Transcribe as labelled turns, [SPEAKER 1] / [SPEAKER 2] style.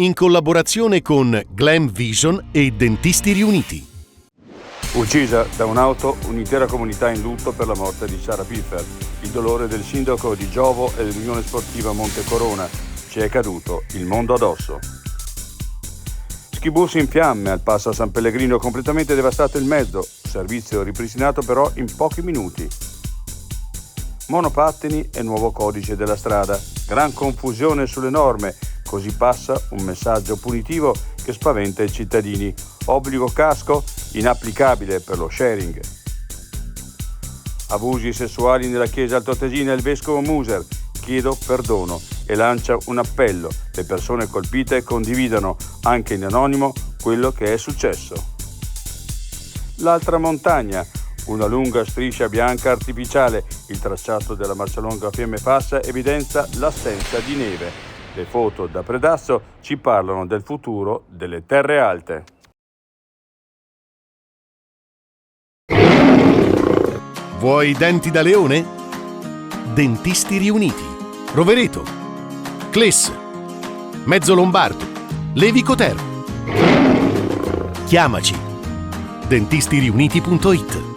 [SPEAKER 1] in collaborazione con Glam Vision e Dentisti Riuniti.
[SPEAKER 2] Uccisa da un'auto un'intera comunità in lutto per la morte di Sara Piffer. Il dolore del sindaco di Giovo e dell'Unione Sportiva Monte Corona. Ci è caduto il mondo addosso. Schibus in fiamme al passo a San Pellegrino, completamente devastato il mezzo, servizio ripristinato però in pochi minuti. Monopattini e nuovo codice della strada, gran confusione sulle norme, così passa un messaggio punitivo che spaventa i cittadini. Obbligo casco inapplicabile per lo sharing. Abusi sessuali nella chiesa altoatesina, il vescovo Muser, chiedo perdono e lancia un appello. Le persone colpite condividano anche in anonimo quello che è successo. L'altra montagna, una lunga striscia bianca artificiale, il tracciato della Marcialonga Fiemme Fassa evidenzia l'assenza di neve. Le foto da Predasso ci parlano del futuro delle terre alte.
[SPEAKER 1] Vuoi denti da leone? Dentisti Riuniti, Rovereto, Cles, Mezzo Lombardo, Levico Terme. Chiamaci. dentistiriuniti.it